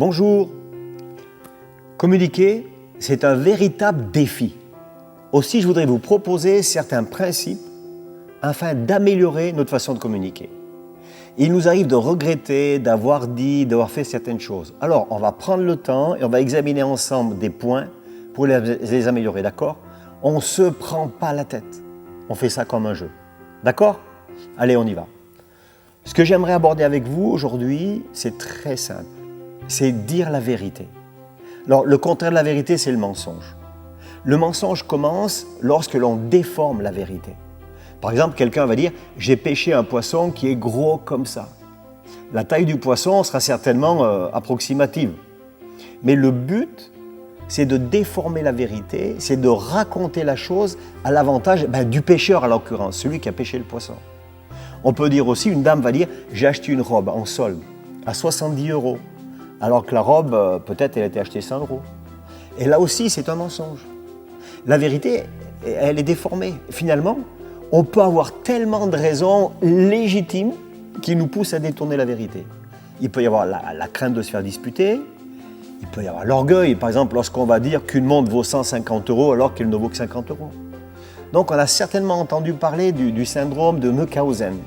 Bonjour. Communiquer, c'est un véritable défi. Aussi, je voudrais vous proposer certains principes afin d'améliorer notre façon de communiquer. Il nous arrive de regretter, d'avoir dit, d'avoir fait certaines choses. Alors, on va prendre le temps et on va examiner ensemble des points pour les améliorer, d'accord? On ne se prend pas la tête. On fait ça comme un jeu. D'accord? Allez, on y va. Ce que j'aimerais aborder avec vous aujourd'hui, c'est très simple. C'est dire la vérité. Alors, le contraire de la vérité, c'est le mensonge. Le mensonge commence lorsque l'on déforme la vérité. Par exemple, quelqu'un va dire « j'ai pêché un poisson qui est gros comme ça ». La taille du poisson sera certainement approximative. Mais le but, c'est de déformer la vérité, c'est de raconter la chose à l'avantage du pêcheur, à l'occurrence, celui qui a pêché le poisson. On peut dire aussi, une dame va dire « j'ai acheté une robe en solde à 70 €, alors que la robe, peut-être, elle a été achetée 100 €. Et là aussi, c'est un mensonge. La vérité, elle est déformée. Finalement, on peut avoir tellement de raisons légitimes qui nous poussent à détourner la vérité. Il peut y avoir la crainte de se faire disputer, il peut y avoir l'orgueil, par exemple, lorsqu'on va dire qu'une montre vaut 150 € alors qu'elle ne vaut que 50 €. Donc, on a certainement entendu parler du syndrome de Münchhausen.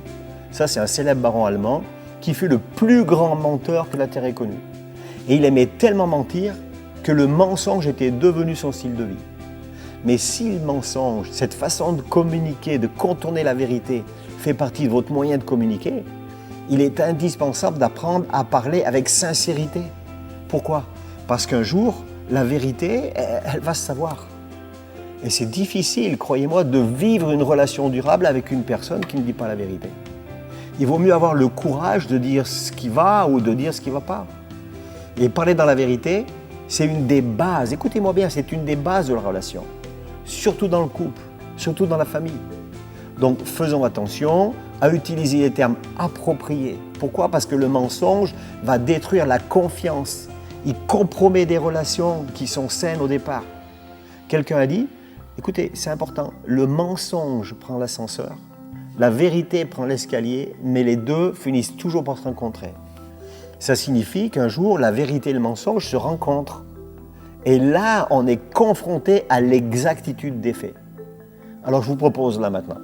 Ça, c'est un célèbre baron allemand qui fut le plus grand menteur que la Terre ait connu. Et il aimait tellement mentir que le mensonge était devenu son style de vie. Mais si le mensonge, cette façon de communiquer, de contourner la vérité, fait partie de votre moyen de communiquer, il est indispensable d'apprendre à parler avec sincérité. Pourquoi? Parce qu'un jour, la vérité, elle va se savoir. Et c'est difficile, croyez-moi, de vivre une relation durable avec une personne qui ne dit pas la vérité. Il vaut mieux avoir le courage de dire ce qui va ou de dire ce qui ne va pas. Et parler dans la vérité, c'est une des bases, écoutez-moi bien, c'est une des bases de la relation. Surtout dans le couple, surtout dans la famille. Donc faisons attention à utiliser les termes appropriés. Pourquoi? Parce que le mensonge va détruire la confiance. Il compromet des relations qui sont saines au départ. Quelqu'un a dit, écoutez, c'est important, le mensonge prend l'ascenseur, la vérité prend l'escalier, mais les deux finissent toujours par se rencontrer. Ça signifie qu'un jour, la vérité et le mensonge se rencontrent. Et là, on est confronté à l'exactitude des faits. Alors, je vous propose là maintenant,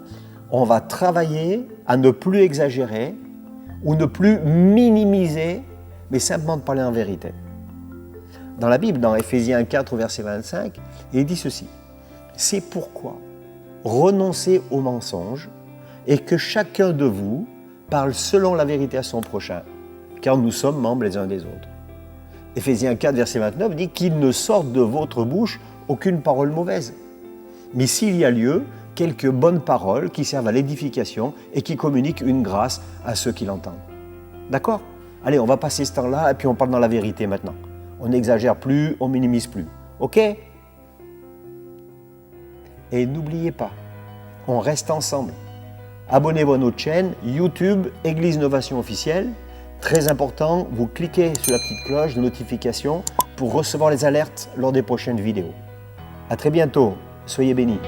on va travailler à ne plus exagérer ou ne plus minimiser, mais simplement de parler en vérité. Dans la Bible, dans Éphésiens 4, verset 25, il dit ceci. « C'est pourquoi renoncez au mensonge et que chacun de vous parle selon la vérité à son prochain, car nous sommes membres les uns des autres. » Éphésiens 4, verset 29 dit qu'il ne sorte de votre bouche aucune parole mauvaise. Mais s'il y a lieu, quelques bonnes paroles qui servent à l'édification et qui communiquent une grâce à ceux qui l'entendent. D'accord? Allez, on va passer ce temps-là et puis on parle dans la vérité maintenant. On n'exagère plus, on minimise plus. OK? Et n'oubliez pas, on reste ensemble. Abonnez-vous à notre chaîne YouTube Église Novation Officielle. Très important, vous cliquez sur la petite cloche de notification pour recevoir les alertes lors des prochaines vidéos. À très bientôt, soyez bénis.